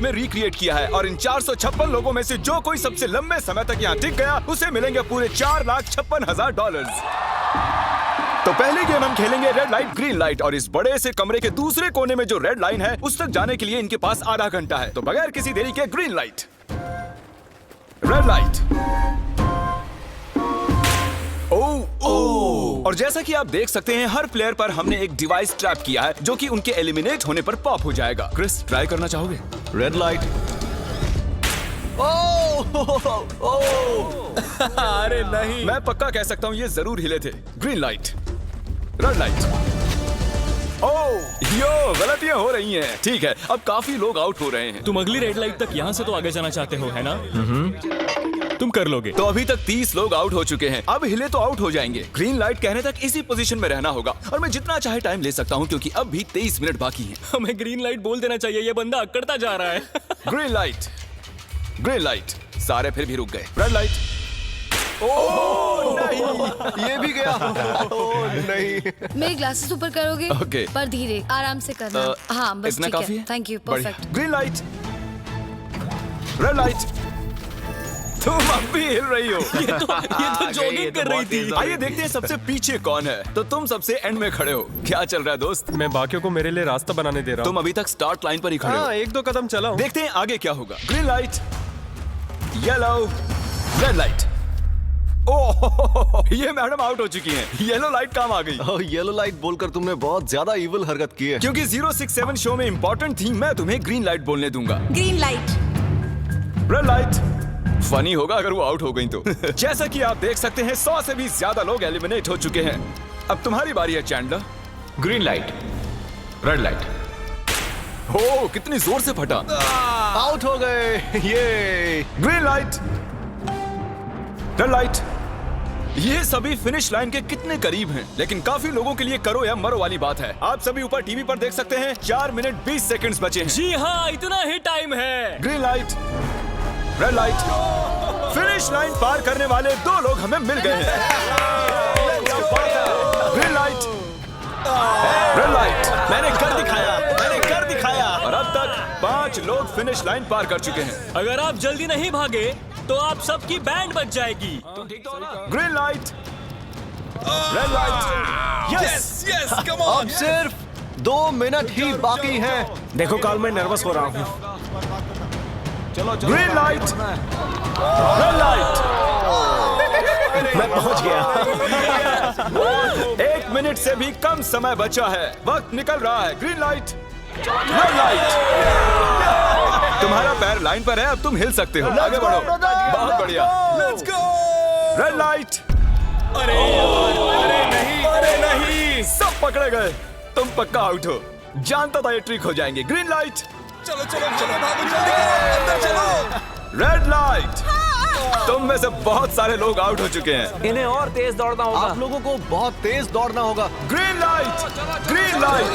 Life में recreate किया है और इन 456 लोगों में से जो कोई सबसे लंबे समय तक यहाँ टिक गया उसे मिलेंगे पूरे $4,56,000। तो पहली गेम हम खेलेंगे रेड लाइट ग्रीन लाइट और इस बड़े से कमरे के दूसरे कोने में जो रेड लाइन है उस तक जाने के लिए इनके पास आधा घंटा है। तो बगैर किसी देरी के ग्रीन लाइट, रेड लाइट। और जैसा कि आप देख सकते हैं हर प्लेयर पर हमने एक डिवाइस ट्रैप किया है जो कि उनके एलिमिनेट होने पर पॉप हो जाएगा। क्रिस, ट्राई करना चाहोगे? Red light. अरे नहीं, मैं पक्का कह सकता हूँ ये जरूर हिले थे। Green light, red light. यो, गलतियां हो रही हैं। ठीक है, अब काफी लोग आउट हो रहे हैं। तुम अगली रेड लाइट तक यहाँ से तो आगे जाना चाहते हो, है ना? तुम कर लोगे। तो अभी तक 30 लोग आउट हो चुके हैं। अब हिले तो आउट हो जाएंगे। ग्रीन लाइट कहने तक इसी पोजीशन में रहना होगा और मैं जितना चाहे टाइम ले सकता हूँ क्योंकि अब भी 23 मिनट बाकी हैं। हमें ग्रीन लाइट बोल देना चाहिए, ये बंदा अकड़ता जा रहा है। Green light, green light. सारे फिर भी रुक गए। Red light. नहीं, ये भी गया। नहीं। मेरे ग्लासेस ऊपर करोगे? ओके। पर धीरे, आराम से करना। हाँ, बस इतना ठीक काफी है। है? थैंक यू, बढ़िया। Perfect. Green light, red light. तुम अब भी हिल रही हो। ये तो जॉगिंग कर रही थी। आइए देखते हैं सबसे पीछे कौन है। तो तुम सबसे एंड में खड़े हो। क्या चल रहा है दोस्त? मैं बाकियों को मेरे लिए रास्ता बनाने दे रहा हूँ। तुम अभी तक स्टार्ट लाइन पर ही खड़े हो। हाँ, एक दो कदम चला हूँ। देखते हैं आगे क्या होगा। Green light, yellow, red light. ओह, ये मैडम आउट हो चुकी हैं। येलो लाइट काम आ गई। येलो लाइट बोलकर तुमने बहुत ज्यादा इविल हरकत की है। क्योंकि 067 शो में इंपॉर्टेंट थी, मैं तुम्हें ग्रीन लाइट बोलने दूंगा। Green light, red light. Funny होगा अगर वो आउट हो गई तो। जैसा कि आप देख सकते हैं 100 से भी ज्यादा लोग एलिमिनेट हो चुके हैं। अब तुम्हारी बारी है Chandler. Green light, red light. हो, कितनी जोर से फटा। आउट हो गए। ये ग्रीन लाइट, रेड लाइट। ये सभी फिनिश लाइन के कितने करीब हैं, लेकिन काफी लोगों के लिए करो या मरो वाली बात है। आप सभी ऊपर टीवी पर देख सकते हैं 4 मिनट 20 सेकंड्स बचे हैं। जी हाँ, इतना ही टाइम है। Green light, red light. Finish line पार करने वाले 2 लोग हमें मिल गए हैं। Green light, red light. मैंने कर दिखाया, मैंने कर दिखाया। और अब तक 5 लोग फिनिश लाइन पार कर चुके हैं। अगर आप जल्दी नहीं भागे तो आप सबकी बैंड बच जाएगी। Green light, red light. Yes yes, come on. अब सिर्फ 2 मिनट ही बाकी हैं। देखो काल, मैं नर्वस हो रहा हूँ। Green light, red light. मैं पहुंच गया। 1 मिनट से भी कम समय बचा है। वक्त निकल रहा है। Green light, red light. तुम्हारा पैर लाइन पर है, अब तुम हिल सकते हो। आगे बढ़ो। बहुत बढ़िया। Let's go. Red light. अरे नहीं, अरे नहीं। सब पकड़े गए। तुम पक्का आउट हो। जानता था ये ट्रिक हो जाएंगे। Green light. चलो चलो चलो, भागो जल्दी, अंदर चलो। Red light. तुम में से बहुत सारे लोग आउट हो चुके हैं। इन्हें और तेज दौड़ना होगा। आप लोगों को बहुत तेज दौड़ना होगा। Green light, green light.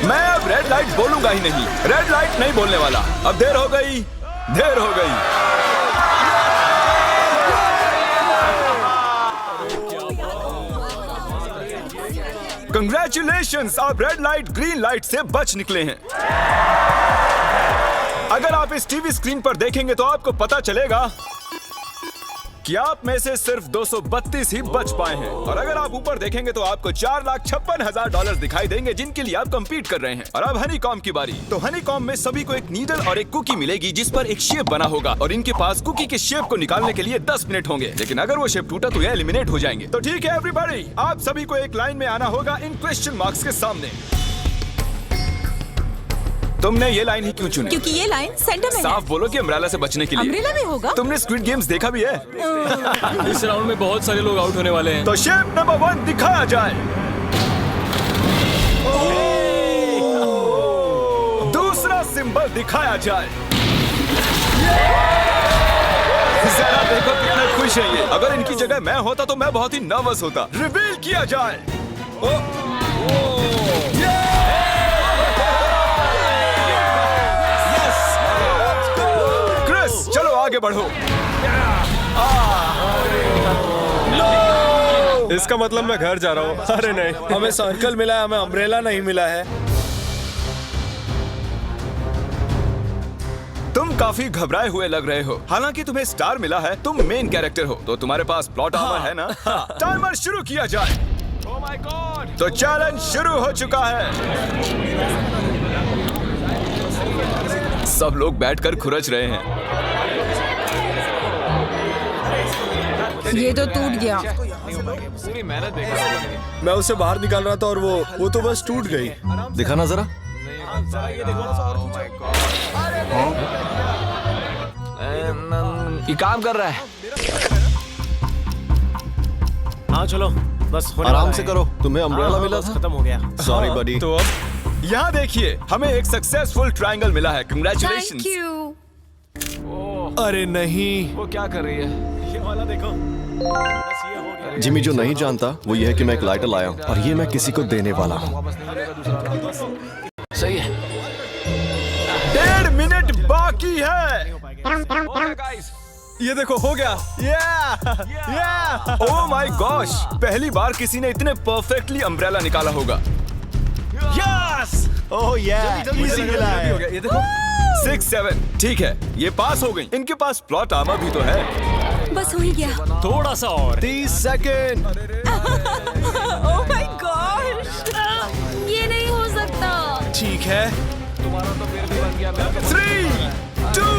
मैं अब रेड लाइट बोलूंगा ही नहीं। रेड लाइट नहीं बोलने वाला। अब देर हो गई, देर हो गई। कंग्रेचुलेशंस, आप रेड लाइट ग्रीन लाइट से बच निकले हैं। अगर आप इस टीवी स्क्रीन पर देखेंगे तो आपको पता चलेगा कि आप में से सिर्फ 232 ही बच पाए हैं। और अगर आप ऊपर देखेंगे तो आपको $4,56,000 दिखाई देंगे जिनके लिए आप कंपीट कर रहे हैं। और अब हनीकॉम की बारी। तो हनीकॉम में सभी को एक नीडल और एक कुकी मिलेगी जिस पर एक शेप बना होगा और इनके पास कुकी के शेप को निकालने के लिए 10 मिनट होंगे। लेकिन अगर वो शेप टूटा तो ये एलिमिनेट हो जाएंगे। तो ठीक है एवरीबॉडी, आप सभी को एक लाइन में आना होगा इन क्वेश्चन मार्क्स के सामने। तुमने ये लाइन ही क्यों चुनी? क्योंकि ये लाइन सेंटर में है। साफ बोलो कि अम्ब्रेला से बचने के लिए। अम्ब्रेला में होगा? तुमने स्क्विड गेम्स देखा भी है? इस राउंड में बहुत सारे लोग आउट होने वाले हैं। तो शेप नंबर 1 दिखाया जाए। दूसरा सिंबल दिखाया जाए। जरा देखो कितने खुश हैं ये। अगर इनकी जगह मैं होता तो मैं बहुत ही नर्वस होता। रिवील किया जाए। क्रिस, चलो आगे बढ़ो। इसका मतलब मैं घर जा रहा हूँ। अरे नहीं, हमें सर्कल मिला है, हमें अम्ब्रेला नहीं मिला है। तुम काफी घबराए हुए लग रहे हो। हालांकि तुम्हें स्टार मिला है, तुम मेन कैरेक्टर हो, तो तुम्हारे पास प्लॉट आर्मर है ना? टाइमर शुरू किया जाए। Oh my God! तो चैलेंज शुरू हो चुका है। सब लोग बैठकर खुरच रहे हैं। ये तो टूट गया। पूरी मेहनत बेकार। मैं उसे बाहर निकाल रहा था और वो तो बस टूट गई। दिखाना जरा। ये काम कर रहा है। हाँ चलो, बस होने आराम वाला से है। करो, तुम्हें अम्ब्रेला मिला बस था। खत्म हो गया। सॉरी बडी। तो अब यहाँ देखिए, हमें एक सक्सेसफुल ट्रायंगल मिला है। Thank congratulations. यू। अरे नहीं, वो क्या कर रही है? ये वाला देखो। बस ये हो गया। जिमी जो नहीं जानता वो ये है कि मैं एक लाइटर लाया हूँ और ये मैं किसी को देने वाला हूँ। सही है। 1.5 मिनट बाकी है। ये देखो, हो गया। Oh my gosh! पहली बार किसी ने इतने परफेक्टली अम्ब्रेला निकाला होगा। यस! ओह इजी मिला है। ये देखो। 6, 7 ठीक है, ये पास हो गई। इनके पास प्लॉट आर्मर भी तो है। बस हो ही गया। थोड़ा सा और। 30 सेकेंड। Oh my God! ये नहीं हो सकता। ठीक है। तुम्हारा तो फिर भी बन गया। 3, 2,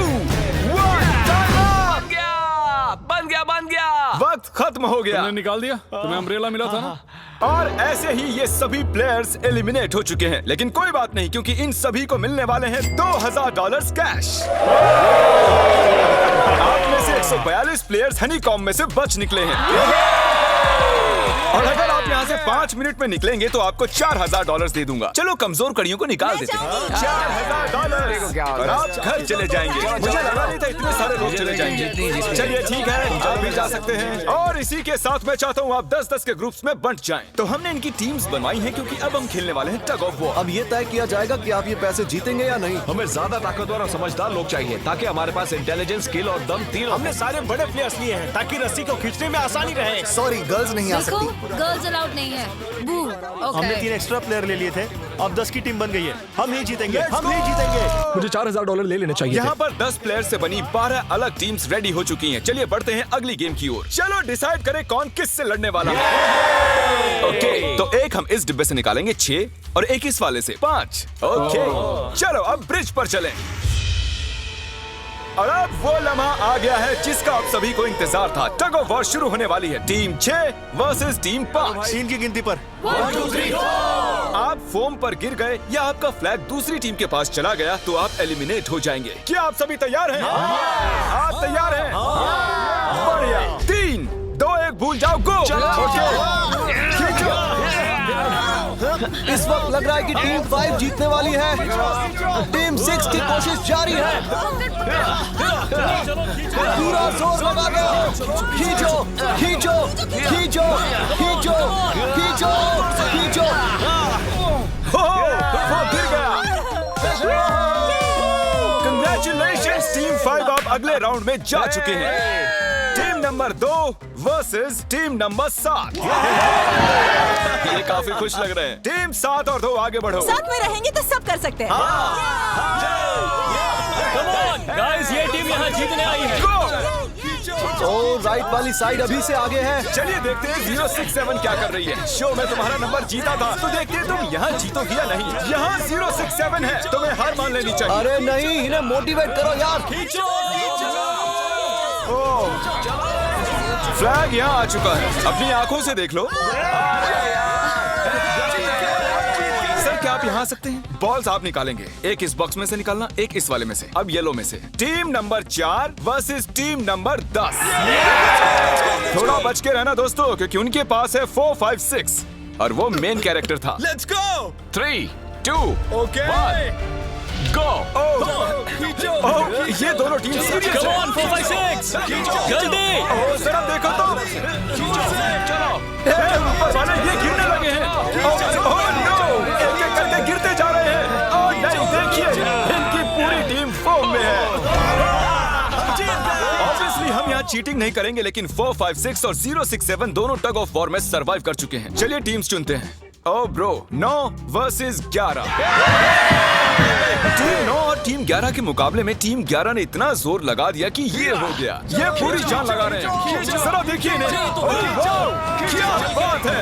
1 बन गया। वक्त खत्म हो गया। निकाल दिया? तुम्हें अम्ब्रेला मिला था ना? और ऐसे ही ये सभी प्लेयर्स एलिमिनेट हो चुके हैं। लेकिन कोई बात नहीं, क्योंकि इन सभी को मिलने वाले हैं $2000 कैश। आप में से 142 प्लेयर्स हनीकॉम्ब में से बच निकले हैं। और अगर आप यहाँ से 5 मिनट में निकलेंगे तो आपको $4000 दे दूंगा। चलो कमजोर कड़ियों को निकाल देते हैं। $4000 और आप घर चले जाएंगे। मुझे लगा नहीं था इतने सारे लोग चले जाएंगे। चलिए ठीक है, आप भी जा सकते हैं। और इसी के साथ मैं चाहता हूँ आप 10-10 के ग्रुप्स में बंट जाएं। तो हमने इनकी टीम्स बनवाई हैं क्योंकि अब हम खेलने वाले हैं टग ऑफ वॉर। अब ये तय किया जाएगा कि आप ये पैसे जीतेंगे या नहीं। हमें ज्यादा ताकतवर और समझदार लोग चाहिए ताकि हमारे पास इंटेलिजेंस, स्किल और दम तीनों। हमने सारे बड़े प्लेयर्स लिए हैं ताकि रस्सी को खींचने में आसानी रहे। सॉरी, गर्ल्स नहीं आ देखो, सकती। गर्ल्स अलाउड नहीं है। बू। हमने 3 एक्स्ट्रा प्लेयर ले लिए थे। अब 10 की टीम बन गई है। हम ही जीतेंगे। मुझे $4000 ले लेने चाहिए। यहाँ पर 10 प्लेयर से बनी 12 अलग टीम्स रेडी हो चुकी हैं। चलिए बढ़ते हैं अगली गेम की ओर। चलो डिसाइड करें कौन किस से लड़ने वाला है। ओके, तो एक हम इस डिब्बे से निकालेंगे 6 और एक इस वाले से 5। ओके, चलो अब ब्रिज पर चलें। और अब वो लम्हा आ गया है जिसका आप सभी को इंतजार था। टग ऑफ वॉर शुरू होने वाली है। Team 6 versus team 5। 3 की गिनती पर। 1, 2, 3, 4। आप फोम पर गिर गए या आपका फ्लैग दूसरी टीम के पास चला गया तो आप एलिमिनेट हो जाएंगे। क्या आप सभी तैयार हैं? आप तैयार हैं? बढ़िया। 3, 2, 1 भूल जाओ, गो। इस वक्त लग रहा है कि टीम 5 जीतने वाली है। टीम 6 की कोशिश जारी है। पूरा जोर लगा दो। खींचो, खींचो, खींचो, खींचो, खींचो, खींचो। वो गिर गया। Congratulations, टीम 5 आप अगले राउंड में जा चुके हैं। Team number 2 versus team number 7। ये काफी खुश लग रहे हैं। टीम 7 और 2 आगे बढ़ो। साथ में रहेंगे तो सब कर सकते हैं। गाइस, ये टीम यहाँ जीतने आई है। ओ, राइट वाली साइड अभी से आगे है। चलिए देखते हैं 067 क्या कर रही है। शो में तुम्हारा नंबर जीता था तो देखते हैं तुम यहाँ जीतोगी या नहीं। यहाँ 067 है, तुम्हें हार मान लेनी चाहिए। अरे नहीं, इन्हें मोटिवेट करो यार। फ्लैग यहाँ आ चुका है, अपनी आंखों से देख लो। सर क्या आप यहाँ आ सकते हैं? बॉल्स आप निकालेंगे। एक इस बॉक्स में से निकालना, एक इस वाले में से। अब येलो में से। Team number 4 versus team number 10। थोड़ा बच के रहना दोस्तों, क्योंकि उनके पास है 4, 5, 6 और वो मेन कैरेक्टर था। Let's go. 3, 2, ओके। 1 गो। ये दोनों टीम सीरियस Come है। on, 4, 5, 6 जल्दी। जरा देखो तो। चलो, ऊपर वाले ये गिरने लगे हैं। ओह नो, एक-एक करके गिरते जा रहे हैं। ओह नहीं, देखिए इनकी पूरी टीम फोम में है। ऑब्वियसली हम यहाँ चीटिंग नहीं करेंगे, लेकिन 4, 5, 6 और 067 दोनों टग ऑफ वॉर में सरवाइव कर चुके हैं। चलिए टीम्स चुनते हैं। Oh bro, 9 versus 11। टीम 9 और टीम 11 के मुकाबले में टीम 11 ने इतना जोर लगा दिया कि ये हो गया। ये पूरी जान लगा रहे हैं। जरा देखिए इन्हें। वाह, क्या बात है।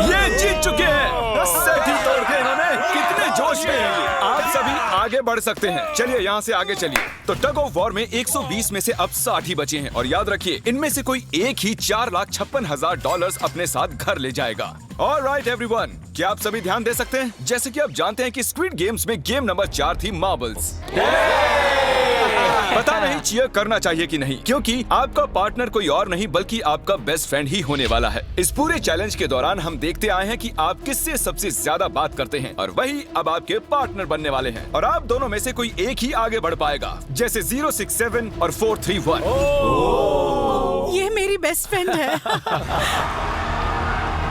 ये जीत चुके हैं। सेट ही तोड़ के इन्होंने। कितने जोश में हैं ये। आप सभी आगे बढ़ सकते हैं। चलिए यहाँ से आगे चलिए। तो टग ऑफ वॉर में 120 में से अब 60 ही बचे हैं और याद रखिए इनमें से कोई एक ही $4,56,000 अपने साथ घर ले जाएगा। ऑलराइट एवरीवन, क्या आप सभी ध्यान दे सकते हैं? जैसे कि आप जानते हैं कि स्क्विड गेम्स में गेम नंबर 4 थी मार्बल्स। पता नहीं चीयर करना चाहिए कि नहीं, क्योंकि आपका पार्टनर कोई और नहीं बल्कि आपका बेस्ट फ्रेंड ही होने वाला है। इस पूरे चैलेंज के दौरान हम देखते आए हैं कि आप किससे सबसे ज्यादा बात करते हैं और वही अब आपके पार्टनर बनने वाले हैं और आप दोनों में से कोई एक ही आगे बढ़ पाएगा, जैसे 067 और 431। ये मेरी बेस्ट फ्रेंड है।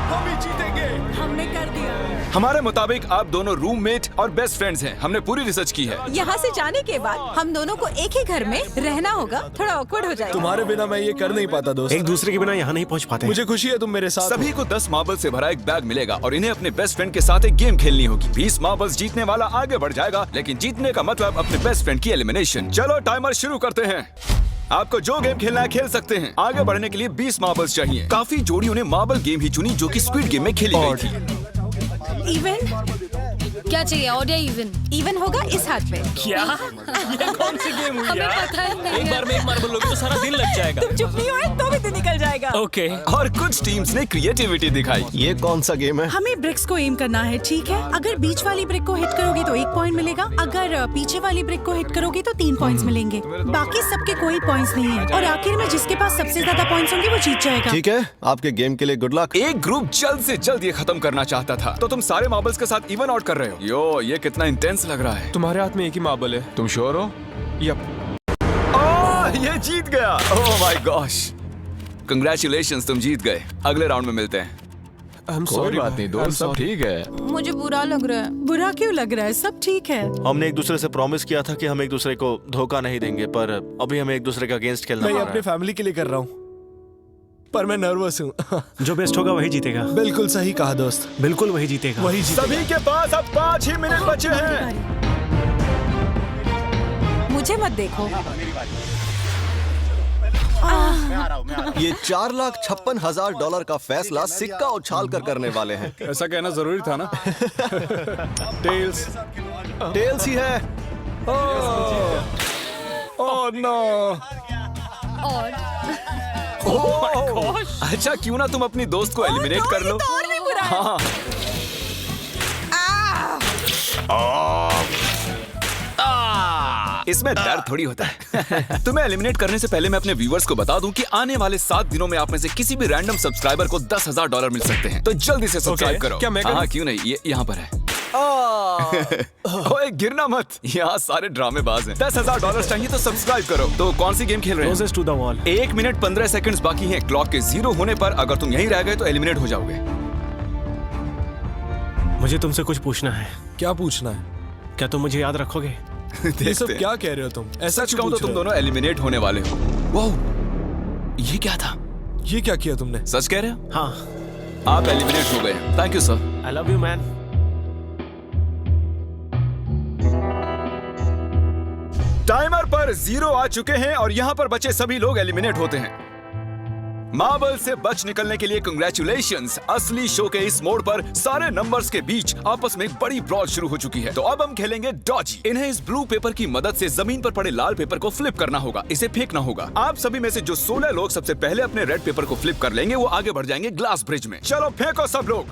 हम ही जीतेंगे। हमने कर दिया। हमारे मुताबिक आप दोनों रूममेट और बेस्ट फ्रेंड्स हैं। हमने पूरी रिसर्च की है। यहाँ से जाने के बाद हम दोनों को एक ही घर में रहना होगा। थोड़ा ऑकवर्ड हो जाएगा। तुम्हारे बिना मैं ये कर नहीं पाता दोस्त। एक दूसरे के बिना यहाँ नहीं पहुँच पाते। मुझे खुशी है तुम मेरे साथ हो। सभी को 10 मार्बल से भरा एक बैग मिलेगा और इन्हें अपने बेस्ट फ्रेंड के साथ एक गेम खेलनी होगी। 20 मार्बल्स जीतने वाला आगे बढ़ जाएगा, लेकिन जीतने का मतलब अपने बेस्ट फ्रेंड की एलिमिनेशन। चलो टाइमर शुरू करते हैं। आपको जो गेम खेलना है खेल सकते हैं। आगे बढ़ने के लिए 20 मार्बल्स चाहिए। काफी जोड़ियों ने मार्बल गेम ही चुनी जो कि स्क्विड गेम में खेली गई थी। इवन क्या चाहिए, ऑड या इवन? इवन होगा इस हाथ में। क्या? ये कौन सी गेम हुई हमें यार? पता ही नहीं एक है। बार में एक मार्बल लोगे तो सारा दिन लग जाएगा। तुम चुप नहीं हुए तो भी दिन निकल जाएगा। ओके। और कुछ टीम्स ने क्रिएटिविटी दिखाई। ये कौन सा गेम है? हमें ब्रिक्स को एम करना है, ठीक है? अगर बीच वाली ब्रिक को हिट करोगे तो 1 पॉइंट मिलेगा। अगर पीछे वाली ब्रिक को हिट करोगे तो 3 पॉइंट्स मिलेंगे। बाकी सबके कोई पॉइंट्स नहीं है और आखिर में जिसके पास सबसे ज्यादा पॉइंट्स होंगे वो जीत जाएगा। ठीक है, आपके गेम के लिए गुड लक। एक ग्रुप जल्द से जल्द ये खत्म करना चाहता था, तो तुम सारे मार्बल्स के साथ इवन आउट कर रहे हो। यो, ये कितना इंटेंस लग रहा है। तुम्हारे हाथ में एक ही मार्बल है। तुम श्योर हो? यप। ये जीत गया। ओह माय गॉश, कंग्रेचुलेशंस, तुम जीत गए। अगले राउंड में मिलते हैं। कोई बात नहीं दोस्त, सब ठीक है। मुझे बुरा लग रहा है। बुरा क्यों लग रहा है? सब ठीक है। हमने एक दूसरे से प्रॉमिस किया था कि हम एक दूसरे को धोखा नहीं देंगे, पर अभी हमें एक दूसरे के अगेंस्ट खेलना मैं पड़ ये रहा अपने है। फैमिली के लिए कर रहा हूँ, पर मैं नर्वस हूँ। जो बेस्ट होगा वही जीतेगा। बिल्कुल सही कहा दोस्त, बिल्कुल वही जीतेगा। वही जीतेगा। सभी के पास अब 5 ही मिनट बचे हैं। मुझे मत देखो। ये $4,56,000 का फैसला सिक्का उछाल कर करने वाले हैं। ऐसा कहना जरूरी था ना। टेल्स। टेल्स ही है। Oh no. और अच्छा, क्यों ना तुम अपनी दोस्त को एलिमिनेट कर लो। और भी बुरा है। हाँ। इसमें दर्द थोड़ी होता है। तुम्हें एलिमिनेट करने से पहले मैं अपने व्यूअर्स को बता दूं कि आने वाले 7 दिनों में आप में से किसी भी रैंडम सब्सक्राइबर को $10,000 मिल सकते हैं, तो जल्दी से सब्सक्राइब करो। क्या मैं करूं? हाँ, क्यों नहीं, ये यहाँ पर है। ओए, गिरना मत, यहाँ सारे ड्रामेबाज हैं। $10,000 चाहिए तो सब्सक्राइब करो। तो कौन सी गेम खेल रहे हैं? Closest to the wall। 1 minute 15 seconds बाकी हैं। क्लॉक के 0 होने पर अगर तुम यहीं रह गए तो एलिमिनेट हो जाओगे। मुझे तुमसे कुछ पूछना है। क्या पूछना है? क्या तुम मुझे याद रखोगे? ये सब क्या कह रहे हो तुम? ऐसा सच कहूं तो तुम दोनों एलिमिनेट होने वाले हो। वाह, ये क्या था? ये क्या किया तुमने? सच कह रहे हो? हाँ। आप एलिमिनेट हो गए। Thank you sir. I love you man. Timer पर 0 आ चुके हैं और यहाँ पर बचे सभी लोग एलिमिनेट होते हैं। मार्बल से बच निकलने के लिए कंग्रेचुलेशंस। असली शो के इस मोड़ पर सारे नंबर्स के बीच आपस में एक बड़ी ब्रॉड शुरू हो चुकी है। तो अब हम खेलेंगे डॉजी। इन्हें इस ब्लू पेपर की मदद से जमीन पर पड़े लाल पेपर को फ्लिप करना होगा, इसे फेंकना होगा। आप सभी में से जो 16 लोग सबसे पहले अपने रेड पेपर को फ्लिप कर लेंगे वो आगे बढ़ जाएंगे ग्लास ब्रिज में। चलो फेंको सब लोग।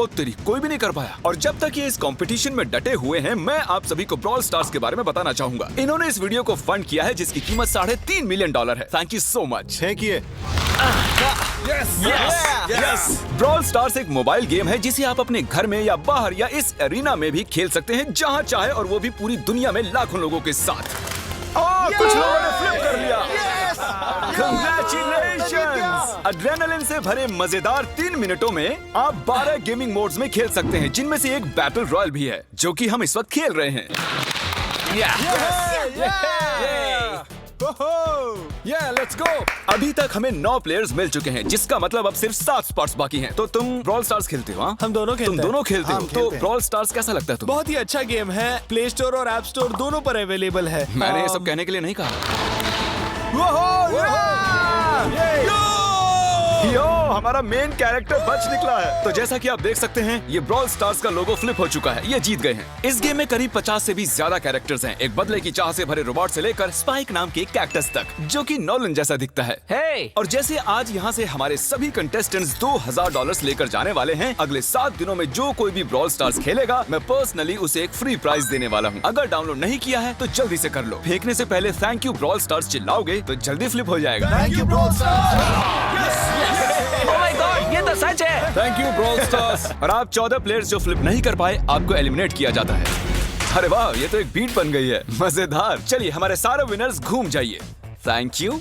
ओ तेरी, कोई भी नहीं कर पाया। और जब तक ये इस कंपटीशन में डटे हुए हैं, मैं आप सभी को ब्रॉल स्टार्स के बारे में बताना चाहूंगा। इन्होंने इस वीडियो को फंड किया है जिसकी कीमत $3.5 मिलियन है। Thank you so much. फेंकिए। ब्रॉल स्टार्स एक मोबाइल गेम है जिसे आप अपने घर में या बाहर या इस एरिना में भी खेल सकते हैं, जहां चाहे, और वो भी पूरी दुनिया में लाखों लोगों के साथ। कुछ लोगों ने फ्लिप कर लिया। Congratulations! एड्रेनलिन से भरे मजेदार 3 मिनटों में आप 12 गेमिंग मोड्स में खेल सकते हैं, जिनमें से एक बैटल रॉयल भी है, जो कि हम इस वक्त खेल रहे हैं। Yeah, let's go. अभी तक हमें 9 प्लेयर्स मिल चुके हैं, जिसका मतलब अब सिर्फ 7 स्पॉट्स बाकी हैं। तो तुम ब्रॉल स्टार्स खेलते हो? हाँ, हम दोनों खेलते तुम हैं। दोनों खेलते हो? हम तो खेलते हैं। ब्रॉल स्टार्स कैसा लगता है तुम्हें? बहुत ही अच्छा गेम है, प्ले स्टोर और ऐप स्टोर दोनों पर अवेलेबल है। मैंने ये सब कहने के लिए नहीं कहा। यो, हमारा मेन कैरेक्टर बच निकला है। तो जैसा कि आप देख सकते हैं, ये ब्रॉल स्टार्स का लोगो फ्लिप हो चुका है। ये जीत गए हैं। इस गेम में करीब 50 से भी ज्यादा कैरेक्टर्स हैं। एक बदले की चाह से भरे रोबोट से लेकर स्पाइक नाम के कैक्टस तक, जो कि नॉलन जैसा दिखता है। Hey! और जैसे आज यहाँ से हमारे सभी कंटेस्टेंट्स $2000 लेकर जाने वाले हैं, अगले 7 दिनों में जो कोई भी ब्रॉल स्टार्स खेलेगा, मैं पर्सनली उसे एक फ्री प्राइज देने वाला हूँ। अगर डाउनलोड नहीं किया है तो जल्दी से कर लो। फेंकने से पहले थैंक यू ब्रॉल स्टार्स चिल्लाओगे तो जल्दी फ्लिप हो जाएगा। Thank you brawl stars. Oh my God, ये तो सच है। Thank you brawl stars. और आप 14 प्लेयर्स जो फ्लिप नहीं कर पाए, आपको एलिमिनेट किया जाता है। अरे वाह, ये तो एक बीट बन गई है। मजेदार। चलिए हमारे सारे विनर्स घूम जाइए। Thank you.